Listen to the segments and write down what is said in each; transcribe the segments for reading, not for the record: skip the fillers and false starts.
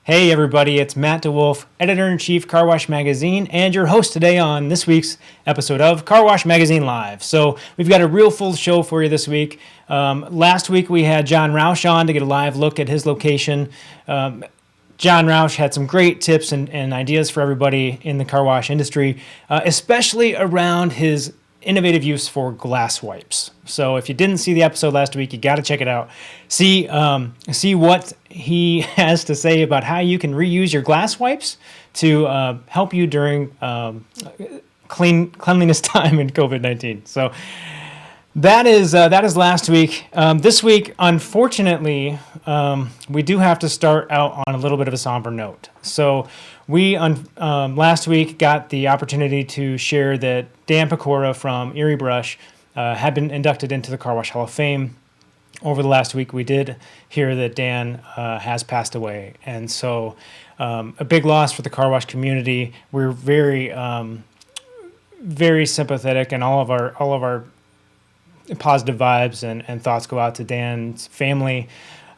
Hey everybody, it's Matt DeWolf, Editor-in-Chief Car Wash Magazine, and your host today on this week's episode of Car Wash Magazine Live. So we've got a real full show for you this week. Last week we had John Roush on to get a live look at his location. John Roush had some great tips and ideas for everybody in the car wash industry, especially around his innovative use for glass wipes. So if you didn't see the episode last week, you got to check it out. See what he has to say about how you can reuse your glass wipes to help you during cleanliness time in COVID-19. So that is last week. This week, unfortunately, we do have to start out on a little bit of a somber note. So we last week got the opportunity to share that Dan Pecora from Erie Brush had been inducted into the Car Wash Hall of Fame. Over the last week, we did hear that Dan has passed away, and so a big loss for the car wash community. We're very, very sympathetic, and all of our positive vibes and thoughts go out to Dan's family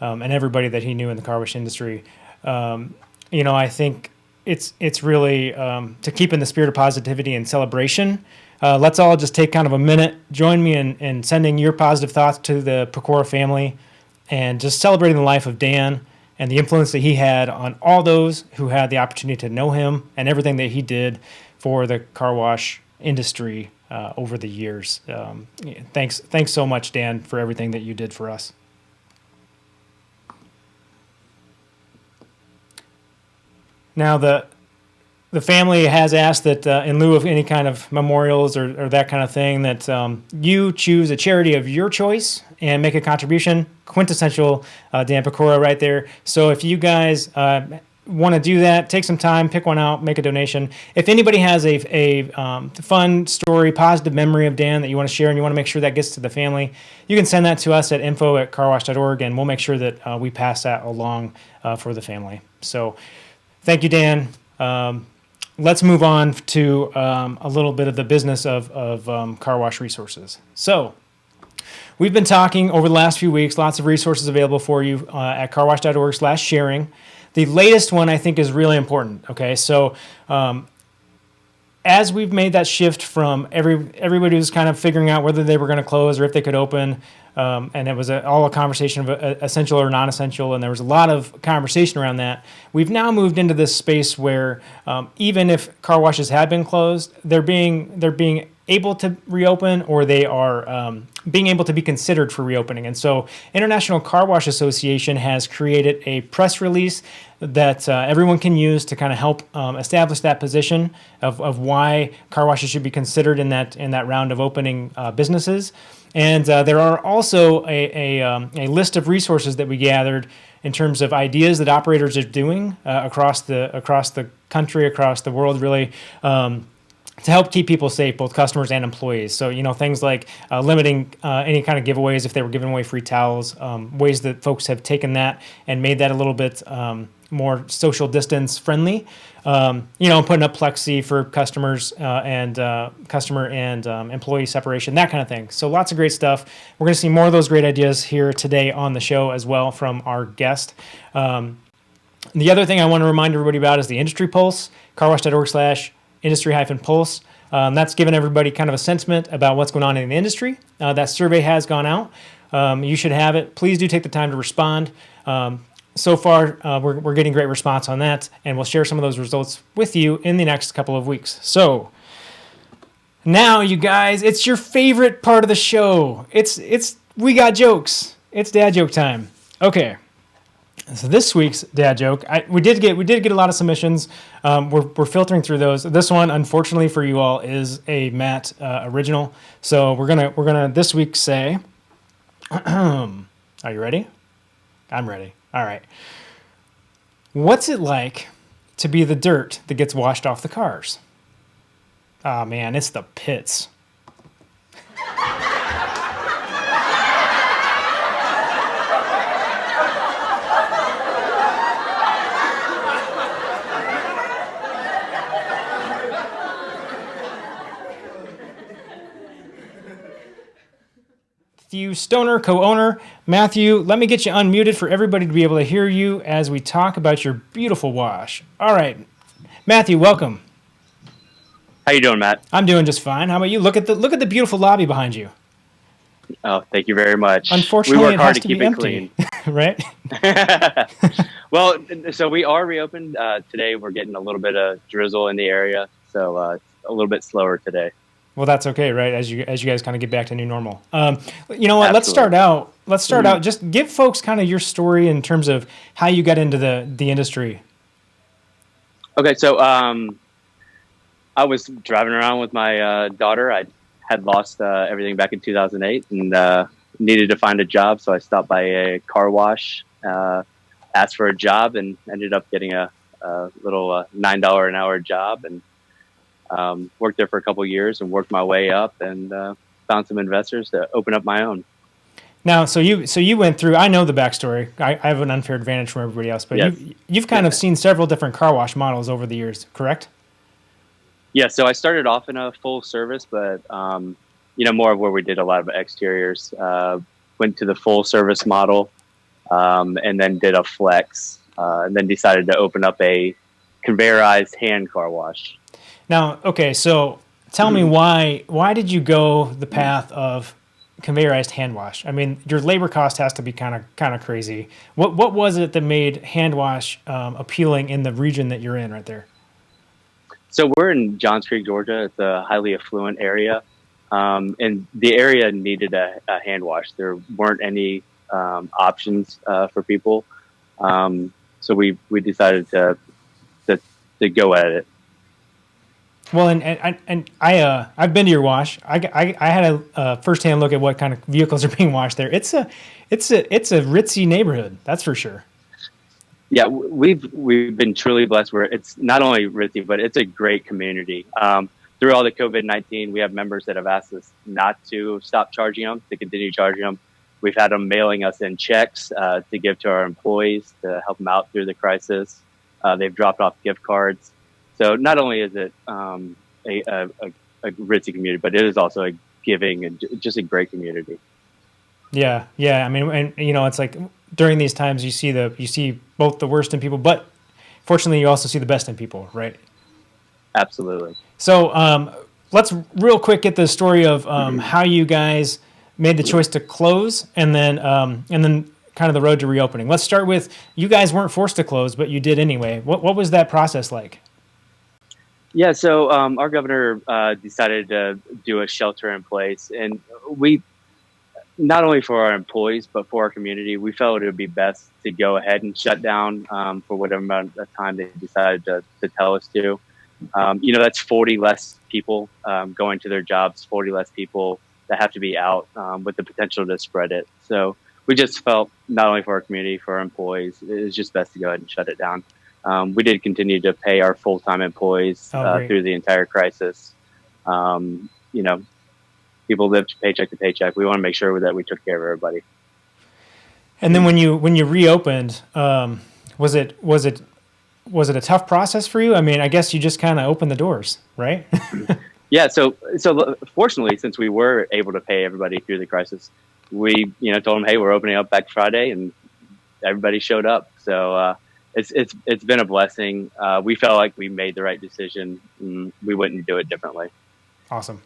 and everybody that he knew in the car wash industry. I think it's really to keep in the spirit of positivity and celebration. Let's all just take kind of a minute, join me in sending your positive thoughts to the Pecora family and just celebrating the life of Dan and the influence that he had on all those who had the opportunity to know him and everything that he did for the car wash industry over the years. Thanks so much, Dan, for everything that you did for us. Now, the family has asked that in lieu of any kind of memorials or that kind of thing, that you choose a charity of your choice and make a contribution. Quintessential Dan Pecora right there. So if you guys want to do that, take some time, pick one out, make a donation. If anybody has a fun story, positive memory of Dan that you want to share and you want to make sure that gets to the family, you can send that to us at info@carwash.org, and we'll make sure that we pass that along for the family. So thank you, Dan. Let's move on to a little bit of the business of car wash resources. So we've been talking over the last few weeks, lots of resources available for you at carwash.org/sharing. The latest one I think is really important. Okay, so as we've made that shift from everybody was kind of figuring out whether they were going to close or if they could open, and it was all a conversation of essential or non-essential, and there was a lot of conversation around that. We've now moved into this space where even if car washes had been closed, they're being able to reopen, or they are being able to be considered for reopening. And so International Carwash Association has created a press release that everyone can use to kind of help establish that position of why car washes should be considered in that round of opening businesses. And there are also a list of resources that we gathered in terms of ideas that operators are doing across the country, across the world, really, to help keep people safe, both customers and employees. So, things like limiting any kind of giveaways if they were giving away free towels, ways that folks have taken that and made that a little bit more social distance friendly. Putting up plexi for customers and customer and employee separation, that kind of thing. So lots of great stuff. We're going to see more of those great ideas here today on the show as well from our guest. The other thing I want to remind everybody about is the Industry Pulse, carwash.org/industry-pulse. That's given everybody kind of a sentiment about what's going on in the industry. That survey has gone out. You should have it. Please do take the time to respond. So far, we're getting great response on that, and we'll share some of those results with you in the next couple of weeks. So now, you guys, it's your favorite part of the show. We got jokes. It's dad joke time. Okay. So this week's dad joke, we did get a lot of submissions. We're filtering through those. This one, unfortunately for you all, is a Matt original. So we're gonna this week say, are you ready? I'm ready. All right. What's it like to be the dirt that gets washed off the cars? Oh man, it's the pits. Mathew Stoner, co-owner. Mathew, let me get you unmuted for everybody to be able to hear you as we talk about your beautiful wash. All right, Mathew, welcome. How you doing, Matt? I'm doing just fine. How about you? Look at the beautiful lobby behind you. Oh, thank you very much. Unfortunately, we work it hard has to to keep be it empty, clean. right? Well, so we are reopened today. We're getting a little bit of drizzle in the area, so it's a little bit slower today. Well, that's okay, right? As you guys kind of get back to new normal. You know what? Absolutely. Let's start out. Just give folks kind of your story in terms of how you got into the industry. Okay, so I was driving around with my daughter. I had lost everything back in 2008 and needed to find a job, so I stopped by a car wash, asked for a job, and ended up getting a little $9 an hour job, and worked there for a couple of years and worked my way up and found some investors to open up my own. Now, so you went through. I know the backstory. I have an unfair advantage from everybody else, but Yes. you've kind of seen several different car wash models over the years, correct? Yeah, so I started off in a full service, but more of where we did a lot of exteriors. Went to the full service model, and then did a flex, and then decided to open up a conveyorized hand car wash. Now, okay, so tell me why did you go the path of conveyorized hand wash? I mean, your labor cost has to be kind of crazy. What was it that made hand wash appealing in the region that you're in right there? So we're in Johns Creek, Georgia. It's a highly affluent area, and the area needed a hand wash. There weren't any options for people, so we decided to go at it. Well, and I've been to your wash. I had a firsthand look at what kind of vehicles are being washed there. It's a ritzy neighborhood, that's for sure. Yeah, we've been truly blessed where it's not only ritzy, but it's a great community. Through all the COVID-19, we have members that have asked us not to stop charging them, to continue charging them. We've had them mailing us in checks to give to our employees to help them out through the crisis. They've dropped off gift cards. So not only is it a ritzy community, but it is also a giving and just a great community. Yeah. I mean, and it's like during these times you see both the worst in people, but fortunately you also see the best in people, right? Absolutely. So let's real quick get the story of how you guys made the choice to close, and then kind of the road to reopening. Let's start with, you guys weren't forced to close, but you did anyway. What was that process like? Yeah, so our governor decided to do a shelter in place, and we, not only for our employees, but for our community, we felt it would be best to go ahead and shut down for whatever amount of time they decided to tell us to. That's 40 less people going to their jobs, 40 less people that have to be out with the potential to spread it. So we just felt, not only for our community, for our employees, it was just best to go ahead and shut it down. We did continue to pay our full-time employees through the entire crisis. People lived paycheck to paycheck. We want to make sure that we took care of everybody. And then when you reopened, was it a tough process for you? I mean, I guess you just kind of opened the doors, right? Yeah. So fortunately, since we were able to pay everybody through the crisis, we told them, hey, we're opening up back Friday, and everybody showed up. So it's been a blessing. We felt like we made the right decision. We wouldn't do it differently. Awesome.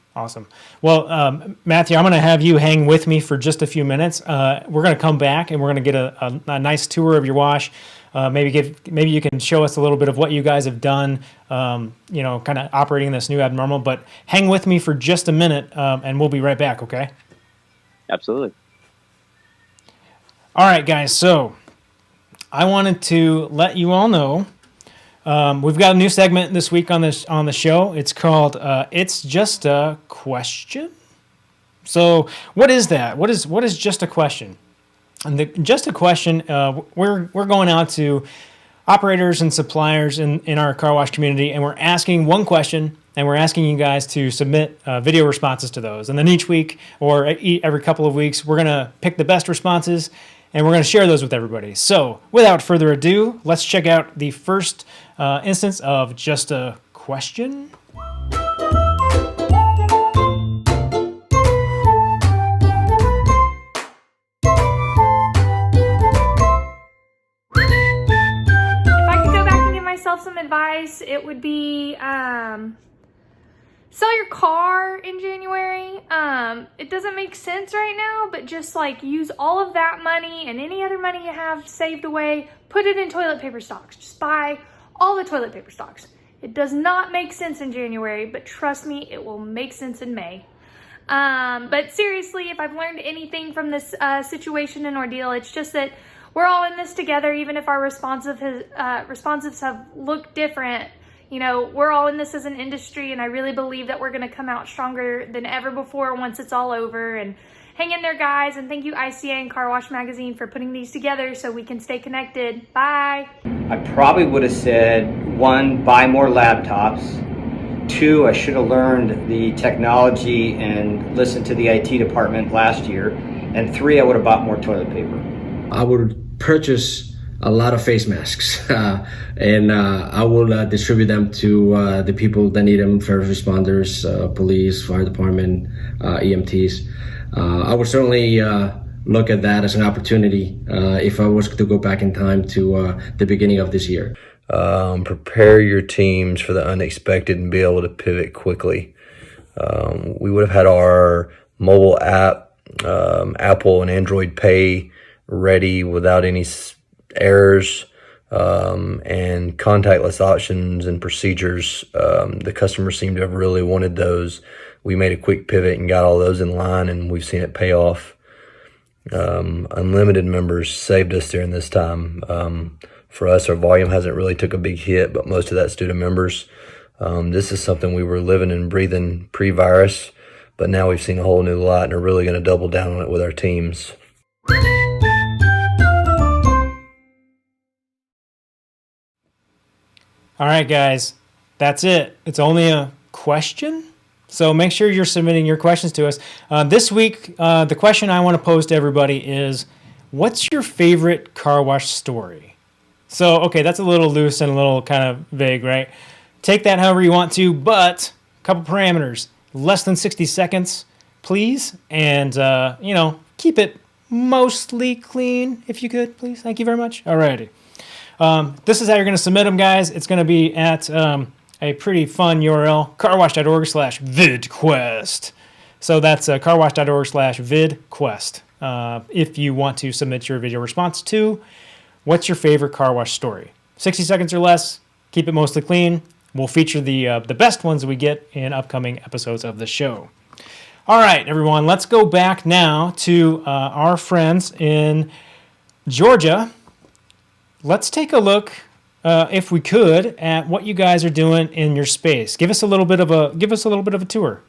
Well, Mathew, I'm going to have you hang with me for just a few minutes. We're going to come back and we're going to get a nice tour of your wash. Maybe you can show us a little bit of what you guys have done, kind of operating in this new abnormal. But hang with me for just a minute, and we'll be right back, okay? Absolutely. All right, guys. So I wanted to let you all know we've got a new segment this week on the show. It's called "It's Just a Question." So what is that? What is just a question? And just a question. We're going out to operators and suppliers in our car wash community, and we're asking one question, and we're asking you guys to submit video responses to those. And then each week or every couple of weeks, we're gonna pick the best responses, and we're going to share those with everybody. So without further ado, let's check out the first instance of just a question. advice, it would be sell your car in January. It doesn't make sense right now, but just like use all of that money and any other money you have saved away, put it in toilet paper stocks. Just buy all the toilet paper stocks. It does not make sense in January, but trust me, it will make sense in May. But seriously, if I've learned anything from this situation and ordeal, it's just that we're all in this together, even if our responsives have looked different. You know, we're all in this as an industry, and I really believe that we're going to come out stronger than ever before once it's all over. And hang in there, guys, and thank you ICA and Car Wash Magazine for putting these together so we can stay connected. Bye. I probably would have said, 1, buy more laptops. 2, I should have learned the technology and listened to the IT department last year. And 3, I would have bought more toilet paper. I would purchase a lot of face masks and I will distribute them to the people that need them, first responders, police, fire department, EMTs. I would certainly look at that as an opportunity if I was to go back in time to the beginning of this year. Prepare your teams for the unexpected and be able to pivot quickly. We would have had our mobile app, Apple and Android Pay ready without any errors, and contactless options and procedures. The customers seem to have really wanted those. We made a quick pivot and got all those in line, and we've seen it pay off. Unlimited members saved us during this time. For us, our volume hasn't really took a big hit, but most of that's due to members. This is something we were living and breathing pre-virus, but now we've seen a whole new lot and are really going to double down on it with our teams. All right, guys, that's it. It's only a question, so make sure you're submitting your questions to us. This week, the question I want to pose to everybody is, what's your favorite car wash story? So, okay, that's a little loose and a little kind of vague, right? Take that however you want to, but a couple parameters. Less than 60 seconds, please, and, keep it mostly clean, if you could, please. Thank you very much. All righty. This is how you're going to submit them, guys. It's going to be at a pretty fun URL, carwash.org/vidquest. So that's carwash.org/vidquest. If you want to submit your video response to what's your favorite car wash story. 60 seconds or less, keep it mostly clean. We'll feature the best ones we get in upcoming episodes of the show. All right, everyone, let's go back now to our friends in Georgia. Let's take a look, if we could, at what you guys are doing in your space. Give us a little bit of a tour.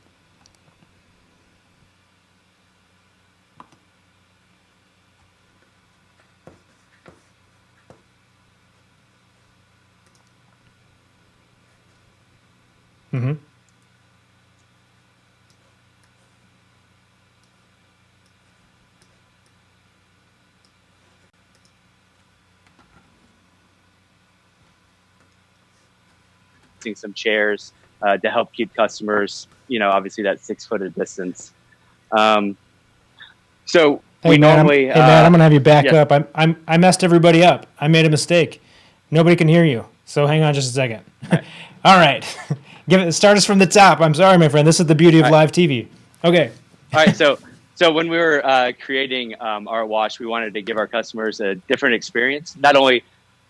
Mm-hmm. Some chairs to help keep customers, obviously that 6 foot of distance. So Hey, man, I'm gonna have you back up. I messed everybody up. I made a mistake. Nobody can hear you. So hang on just a second. All right. Start us from the top. I'm sorry, my friend. This is the beauty of live TV. Okay. All right. So when we were creating our wash, we wanted to give our customers a different experience, not only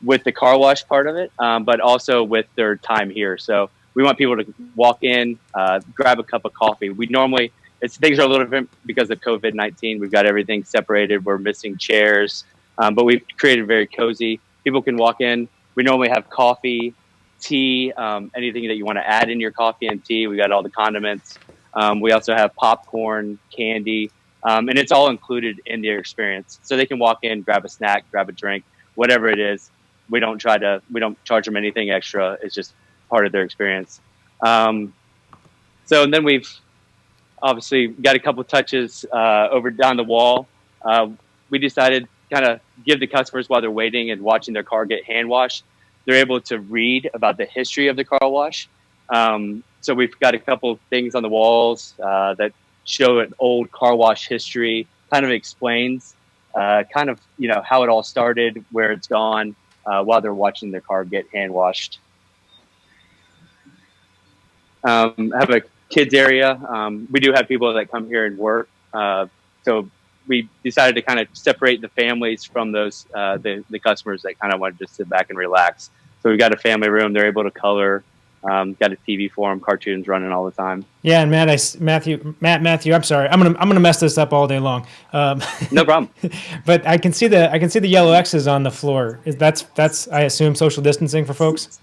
with the car wash part of it, but also with their time here. So we want people to walk in, grab a cup of coffee. Things are a little different because of COVID-19. We've got everything separated. We're missing chairs, but we've created very cozy. People can walk in. We normally have coffee, tea, anything that you want to add in your coffee and tea. We got all the condiments. We also have popcorn, candy, and it's all included in their experience. So they can walk in, grab a snack, grab a drink, whatever it is. We don't charge them anything extra. It's just part of their experience. So and then we've obviously got a couple touches over down the wall. We decided kind of give the customers while they're waiting and watching their car get hand washed. They're able to read about the history of the car wash. So we've got a couple things on the walls that show an old car wash history, kind of explains how it all started, where it's gone, while they're watching their car get hand washed. Have a kids area. We do have people that come here and work. So we decided to kind of separate the families from those the customers that kind of wanted to just sit back and relax. So we've got a family room. They're able to color. Got a TV for them, cartoons running all the time. Yeah, and Matthew, I'm sorry, I'm gonna mess this up all day long. No problem. But I can see the yellow X's on the floor. That's I assume social distancing for folks.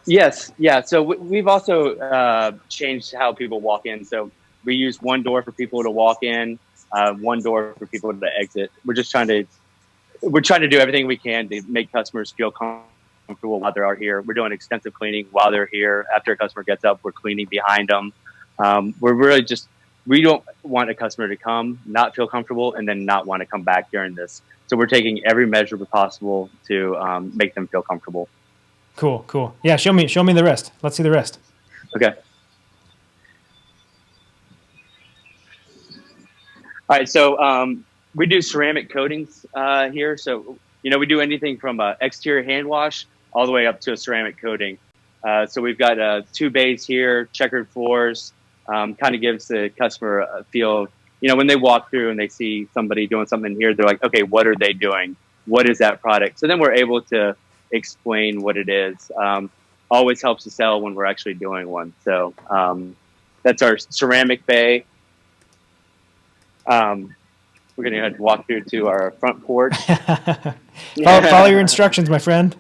Yes, yeah. So we've also changed how people walk in. So we use one door for people to walk in, one door for people to exit. We're trying to do everything we can to make customers feel comfortable while they're here. We're doing extensive cleaning while they're here. After a customer gets up, we're cleaning behind them. We're really we don't want a customer to come, not feel comfortable, and then not want to come back during this. So we're taking every measure possible to make them feel comfortable. Cool. Yeah, show me the rest. Let's see the rest. Okay. All right. So we do ceramic coatings here. So, we do anything from exterior hand wash all the way up to a ceramic coating. So we've got 2 bays here, checkered floors, kind of gives the customer a feel of, when they walk through and they see somebody doing something here, they're like, okay, what are they doing? What is that product? So then we're able to explain what it is. Always helps to sell when we're actually doing one. So that's our ceramic bay. We're going to have to walk through to our front porch. Follow your instructions, my friend.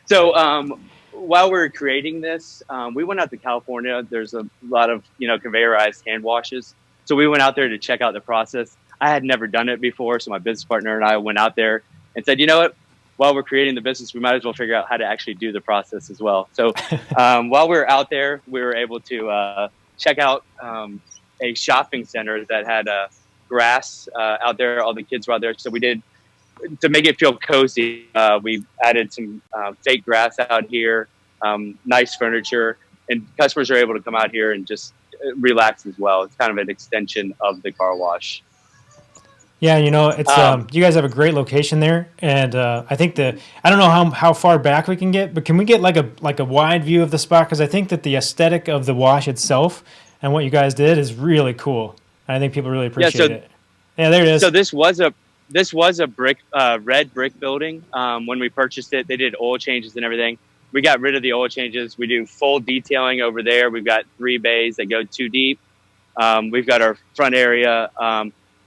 So while we're creating this, we went out to California. There's a lot of, conveyorized hand washes. So we went out there to check out the process. I had never done it before. So my business partner and I went out there and said, you know what? While we're creating the business, we might as well figure out how to actually do the process as well. So while we were out there, we were able to check out a shopping center that had grass out there. All the kids were out there. So we did, to make it feel cozy, we added some fake grass out here, nice furniture, and customers are able to come out here and just relax as well. It's kind of an extension of the car wash. Yeah, it's you guys have a great location there, and I think I don't know how far back we can get, but can we get like a wide view of the spot? Because I think that the aesthetic of the wash itself and what you guys did is really cool. I think people really appreciate it. Yeah, there it is. So this was a brick, red brick building. When we purchased it, they did oil changes and everything. We got rid of the oil changes. We do full detailing over there. We've got 3 bays that go 2 deep. We've got our front area.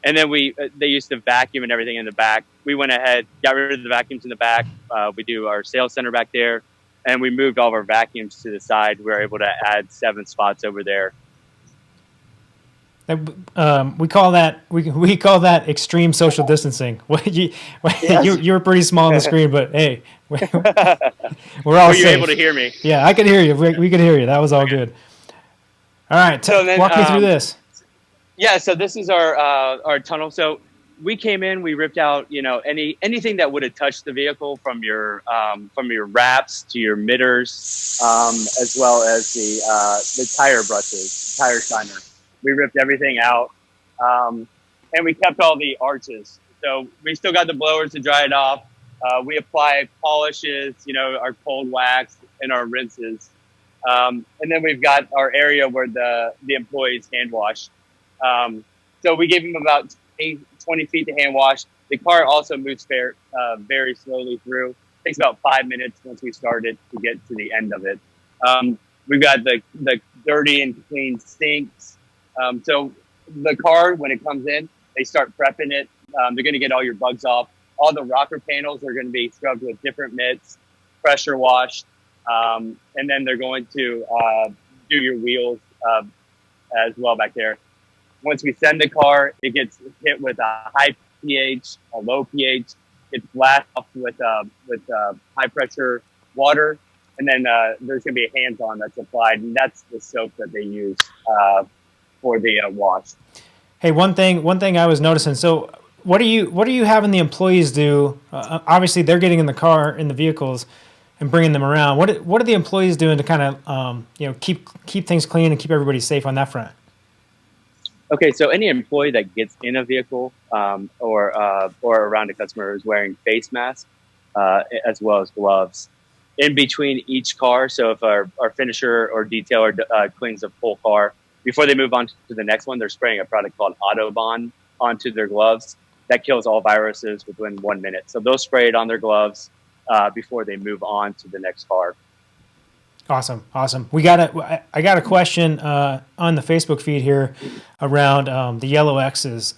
And then they used to vacuum and everything in the back. We went ahead, got rid of the vacuums in the back. We do our sales center back there, and we moved all of our vacuums to the side. We were able to add 7 spots over there. We call that extreme social distancing. You were pretty small on the screen, but hey, we're all safe. Were you able to hear me? Yeah, I could hear you. We could hear you. That was all good. All right, walk me through this. Yeah, so this is our tunnel. So we came in, we ripped out, anything that would have touched the vehicle, from your wraps to your mitters, as well as the tire brushes, tire shiner. We ripped everything out, and we kept all the arches. So we still got the blowers to dry it off. We apply polishes, our cold wax and our rinses, and then we've got our area where the employees hand wash. So we gave them about 20 feet to hand wash. The car also moves very slowly through. It takes about 5 minutes once we start it to get to the end of it. We've got the dirty and clean sinks. So the car, when it comes in, they start prepping it. They're going to get all your bugs off. All the rocker panels are going to be scrubbed with different mitts, pressure washed, and then they're going to do your wheels as well back there. Once we send the car, it gets hit with a high pH, a low pH. It's blasted off with high pressure water, and then there's going to be a hands-on that's applied, and that's the soap that they use for the wash. Hey, one thing I was noticing. So, what are you having the employees do? Obviously, they're getting in the car, in the vehicles, and bringing them around. What are the employees doing to kind of keep things clean and keep everybody safe on that front? Okay, so any employee that gets in a vehicle or around a customer is wearing face masks as well as gloves. in between each car. So if our finisher or detailer cleans a full car, before they move on to the next one, they're spraying a product called Autobahn onto their gloves that kills all viruses within 1 minute. So they'll spray it on their gloves before they move on to the next car. Awesome. I got a question on the Facebook feed here around the yellow X's.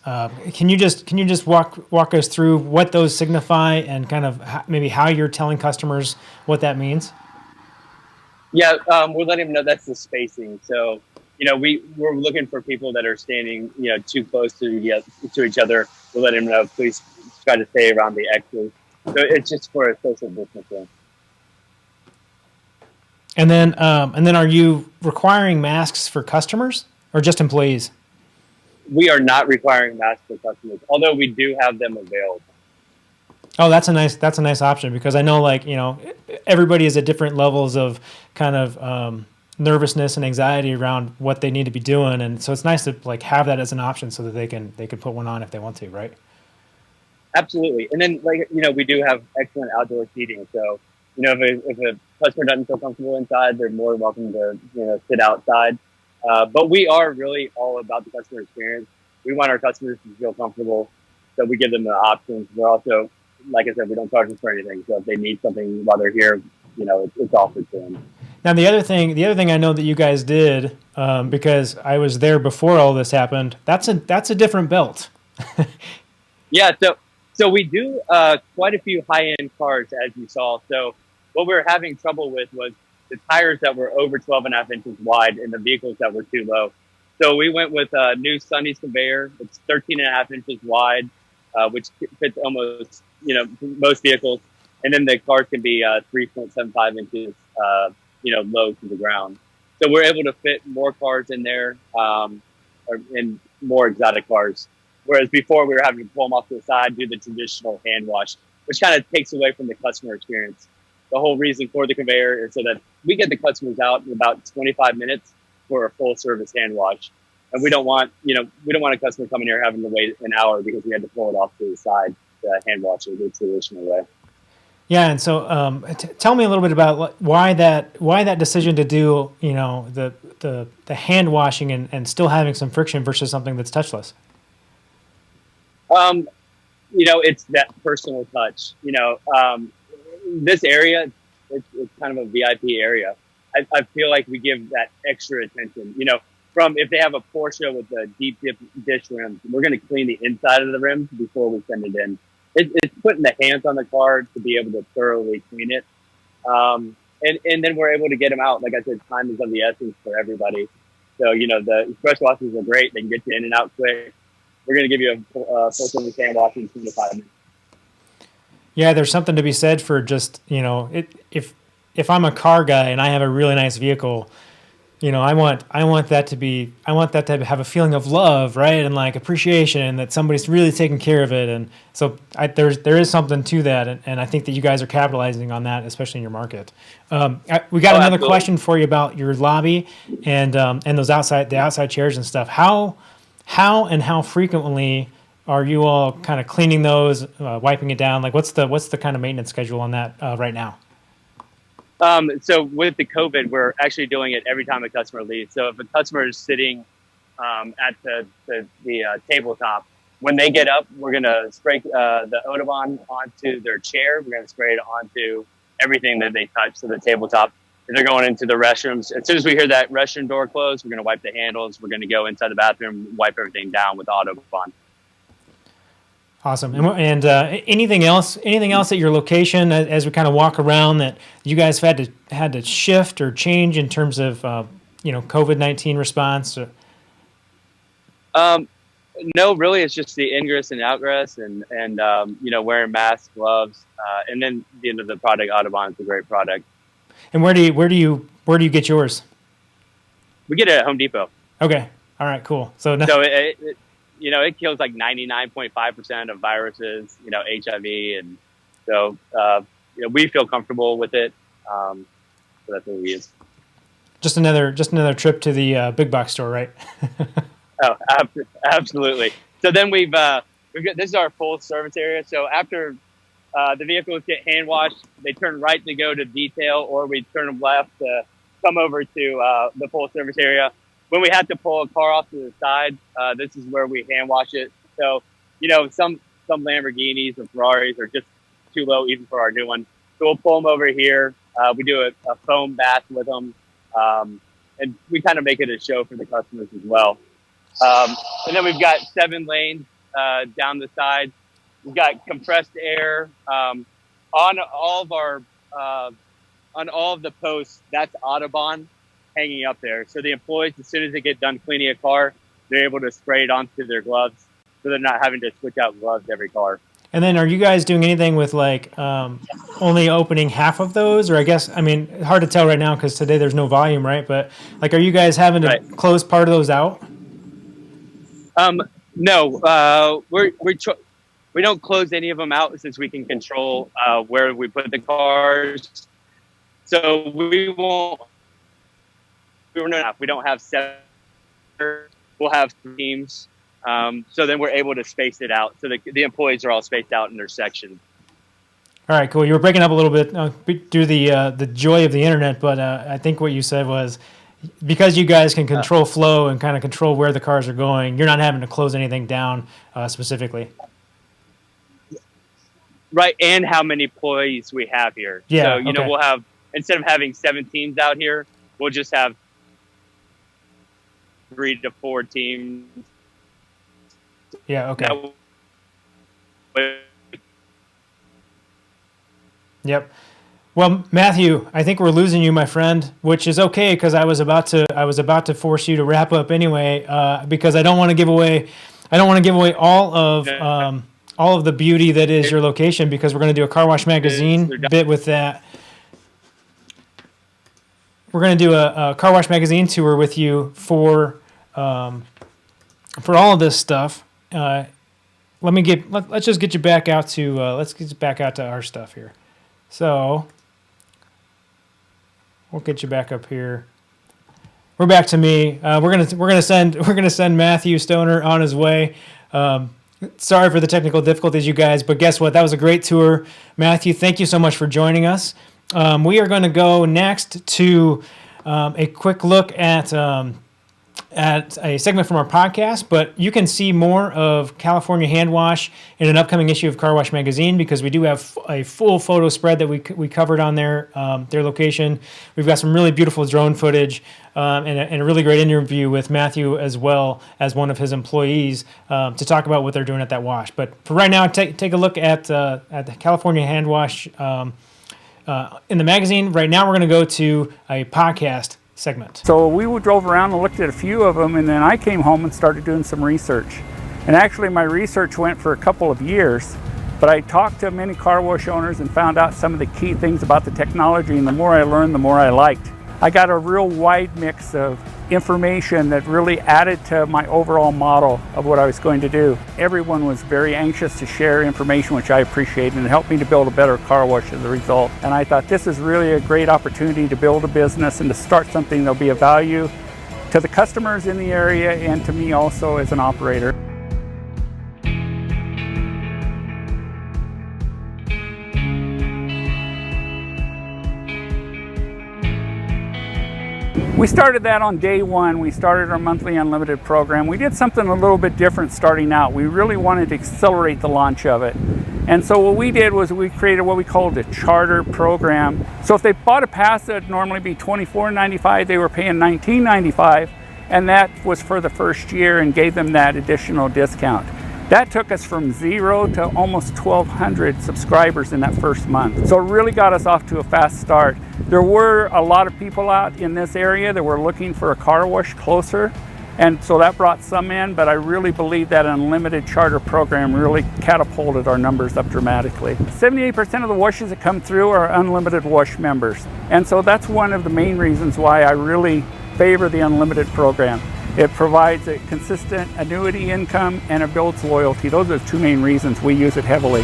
Can you just walk us through what those signify and kind of maybe how you're telling customers what that means? Yeah, we're letting them know that's the spacing. So, we're looking for people that are standing, too close to each other. We're letting them know, please try to stay around the X's. So it's just for a social distancing. And then are you requiring masks for customers or just employees? We are not requiring masks for customers, although we do have them available. Oh, that's a nice option, because I know, everybody is at different levels of kind of nervousness and anxiety around what they need to be doing, and so it's nice to have that as an option so that they can put one on if they want to, right? Absolutely. And then we do have excellent outdoor seating. So, if a customer doesn't feel comfortable inside, they're more welcome to, sit outside. But we are really all about the customer experience. We want our customers to feel comfortable, so we give them the options. We're also, like I said, we don't charge them for anything. So if they need something while they're here, it's offered to them. Now, the other thing I know that you guys did, because I was there before all this happened, that's a different belt. Yeah. So we do quite a few high-end cars, as you saw. So what we were having trouble with was the tires that were over 12.5 inches wide and the vehicles that were too low. So we went with a new Sunny's conveyor. It's 13.5 inches wide, which fits almost, most vehicles. And then the cars can be 3.75 inches, low to the ground. So we're able to fit more cars in there, and more exotic cars. Whereas before we were having to pull them off to the side, do the traditional hand wash, which kind of takes away from the customer experience. The whole reason for the conveyor is so that we get the customers out in about 25 minutes for a full service hand wash. And we don't want a customer coming here having to wait an hour because we had to pull it off to the side to hand wash it the traditional way. Yeah, and so tell me a little bit about why that decision to do the hand washing and still having some friction versus something that's touchless. It's that personal touch. This area, it's kind of a VIP area. I feel like we give that extra attention. From if they have a Porsche with the deep dish rims, we're going to clean the inside of the rims before we send it in. It's putting the hands on the car to be able to thoroughly clean it. And then we're able to get them out. Like I said, time is of the essence for everybody. So, the express washes are great. They can get you in and out quick. We're going to give you a full service hand wash in 25 minutes. Yeah, there's something to be said for just, if I'm a car guy and I have a really nice vehicle, I want that to have a feeling of love, right? And appreciation, and that somebody's really taking care of it. And so there is something to that. And I think that you guys are capitalizing on that, especially in your market. We got another absolutely. question for you about your lobby and those the outside chairs and stuff. How frequently are you all kind of cleaning those, wiping it down? What's the kind of maintenance schedule on that right now? So with the COVID, we're actually doing it every time a customer leaves. So if a customer is sitting at the tabletop, when they get up, we're going to spray the Autobahn onto their chair. We're going to spray it onto everything that they touch, so the tabletop. If they're going into the restrooms, as soon as we hear that restroom door close, we're going to wipe the handles. We're going to go inside the bathroom, wipe everything down with Autobahn. Awesome. And anything else at your location as we kind of walk around that you guys had to shift or change in terms of COVID-19 response? No, really, it's just the ingress and outgress, and wearing masks, gloves, and then the end of the product. Autobahn is a great product. And where do you get yours? We get it at Home Depot. Okay. All right. Cool. So it kills 99.5% of viruses, HIV, and so we feel comfortable with it. So that's what we use. Just another trip to the big box store, right? Oh, absolutely. So then we've got, this is our full service area. So after the vehicles get hand washed. They turn right to go to detail, or we turn them left to come over to the full service area. When we have to pull a car off to the side, this is where we hand wash it. So, some Lamborghinis or Ferraris are just too low even for our new one. So we'll pull them over here. We do a foam bath with them. And we kind of make it a show for the customers as well. And then we've got 7 lanes down the side. We've got compressed air on all of the posts. That's Audubon hanging up there. So the employees, as soon as they get done cleaning a car, they're able to spray it onto their gloves, so they're not having to switch out gloves every car. And then, are you guys doing anything with only opening half of those, or hard to tell right now because today there's no volume, right? But are you guys having to close part of those out? No, we don't close any of them out since we can control where we put the cars. So we don't have 7. We'll have teams. So then we're able to space it out. So the employees are all spaced out in their sections. All right, cool. You were breaking up a little bit due to the joy of the internet, but I think what you said was because you guys can control flow and kind of control where the cars are going, you're not having to close anything down specifically. Right, and how many employees we have here. Yeah, so, we'll have, instead of having 7 teams out here, we'll just have 3 to 4 teams. Yeah, okay. Yep. Well, Matthew, I think we're losing you, my friend, which is okay because I was about to force you to wrap up anyway, because I don't want to give away all of the beauty that is your location, because we're going to do a Car Wash Magazine bit with that. We're going to do a Car Wash Magazine tour with you for all of this stuff. Let's just get you back out to let's get you back out to our stuff here. So we'll get you back up here. We're back to me. We're gonna send Mathew Stoner on his way. Sorry for the technical difficulties, you guys, but guess what? That was a great tour. Mathew, thank you so much for joining us. We are going to go next to a quick look at a segment from our podcast, but you can see more of California Hand Wash in an upcoming issue of Car Wash Magazine, because we do have a full photo spread that we covered on their location. We've got some really beautiful drone footage and a really great interview with Mathew as well as one of his employees to talk about what they're doing at that wash. But for right now, take a look at the California Hand Wash in the magazine. Right now, we're going to go to a podcast segment. So we drove around and looked at a few of them, and then I came home and started doing some research. And actually my research went for a couple of years, but I talked to many car wash owners and found out some of the key things about the technology, and the more I learned, the more I liked. I got a real wide mix of information that really added to my overall model of what I was going to do. Everyone was very anxious to share information, which I appreciated, and it helped me to build a better car wash as a result. And I thought this is really a great opportunity to build a business and to start something that'll be of value to the customers in the area and to me also as an operator. We started that on day one. We started our monthly unlimited program. We did something a little bit different starting out. We really wanted to accelerate the launch of it. And so what we did was we created what we called a charter program. So if they bought a pass that would normally be $24.95, they were paying $19.95, and that was for the first year and gave them that additional discount. That took us from 0 to almost 1,200 subscribers in that first month. So it really got us off to a fast start. There were a lot of people out in this area that were looking for a car wash closer, and so that brought some in, but I really believe that unlimited charter program really catapulted our numbers up dramatically. 78% of the washes that come through are unlimited wash members, and so that's one of the main reasons why I really favor the unlimited program. It provides a consistent annuity income and it builds loyalty. Those are the two main reasons we use it heavily.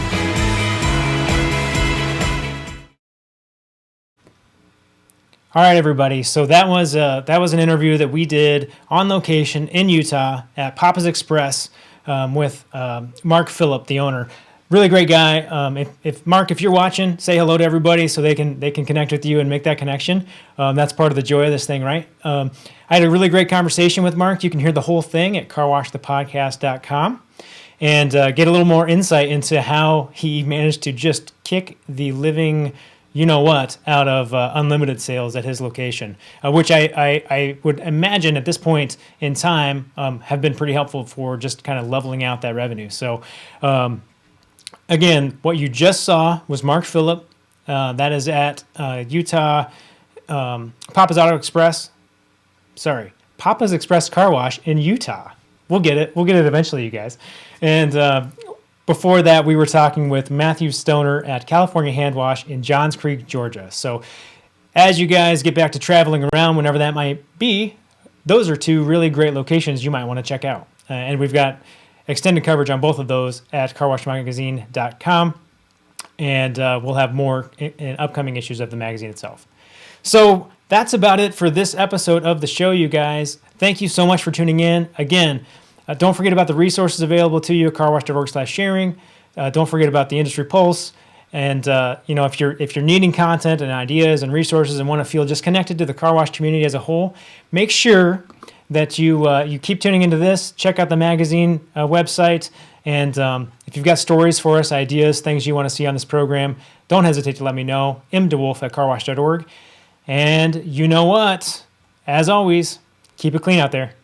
All right, everybody. So that was an interview that we did on location in Utah at Papa's Express with Mark Phillip, the owner. really great guy. If Mark, if you're watching, say hello to everybody so they can connect with you and make that connection. That's part of the joy of this thing, right? I had a really great conversation with Mark. You can hear the whole thing at carwashthepodcast.com and get a little more insight into how he managed to just kick the living out of unlimited sales at his location, which I would imagine at this point in time have been pretty helpful for just kind of leveling out that revenue. So again, what you just saw was Mark Phillip. That is at Utah Papa's Express Car Wash in Utah. We'll get it eventually, you guys. And before that, we were talking with Mathew Stoner at California Hand Wash in Johns Creek, Georgia. So as you guys get back to traveling around, whenever that might be, those are two really great locations you might want to check out. And we've got extended coverage on both of those at carwashmagazine.com. And we'll have more in upcoming issues of the magazine itself. So that's about it for this episode of the show, you guys. Thank you so much for tuning in. Again, don't forget about the resources available to you at carwash.org/sharing. Don't forget about the Industry Pulse. And if you're needing content and ideas and resources and want to feel just connected to the car wash community as a whole, make sure that you keep tuning into this. Check out the magazine website. And if you've got stories for us, ideas, things you want to see on this program, don't hesitate to let me know. mdewolf@carwash.org. And you know what? As always, keep it clean out there.